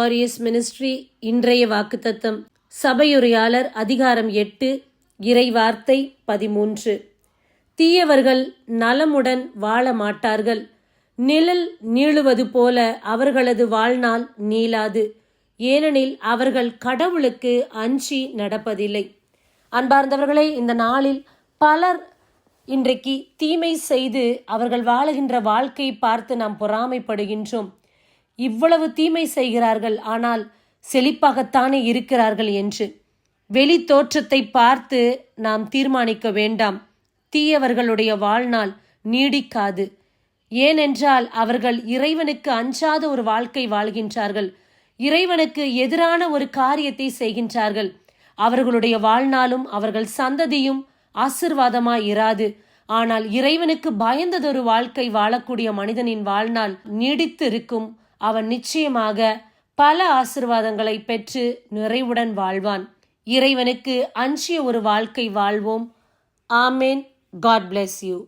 Victorious ministry. இன்றைய வாக்குத்தத்தம். சபையுரையாளர் அதிகாரம் 8 இறைவார்த்தை 13. தீயவர்கள் நலமுடன் வாழ மாட்டார்கள். நிழல் நீளுவது போல அவர்களது வாழ்நாள் நீளாது. ஏனெனில் அவர்கள் கடவுளுக்கு அஞ்சி நடப்பதில்லை. அன்பார்ந்தவர்களே, இந்த நாளில் பலர் இன்றைக்கு தீமை செய்து அவர்கள் வாழுகின்ற வாழ்க்கையை பார்த்து நாம் பொறாமைப்படுகின்றோம். இவ்வளவு தீமை செய்கிறார்கள், ஆனால் செழிப்பாகத்தானே இருக்கிறார்கள் என்று. வெளி தோற்றத்தை பார்த்து நாம் தீர்மானிக்க வேண்டாம். தீயவர்களுடைய வாழ்நாள் நீடிக்காது. ஏனென்றால் அவர்கள் இறைவனுக்கு அஞ்சாத ஒரு வாழ்க்கை வாழ்கின்றார்கள். இறைவனுக்கு எதிரான ஒரு காரியத்தை செய்கின்றார்கள். அவர்களுடைய வாழ்நாளும் அவர்கள் சந்ததியும் ஆசிர்வாதமாய் இராது. ஆனால் இறைவனுக்கு பயந்ததொரு வாழ்க்கை வாழக்கூடிய மனிதனின் வாழ்நாள் நீடித்து இருக்கும். அவன் நிச்சயமாக பல ஆசிர்வாதங்களை பெற்று நிறைவுடன் வாழ்வான். இறைவனுக்கு அஞ்சிய ஒரு வாழ்க்கை வாழ்வோம். ஆமேன். God bless you.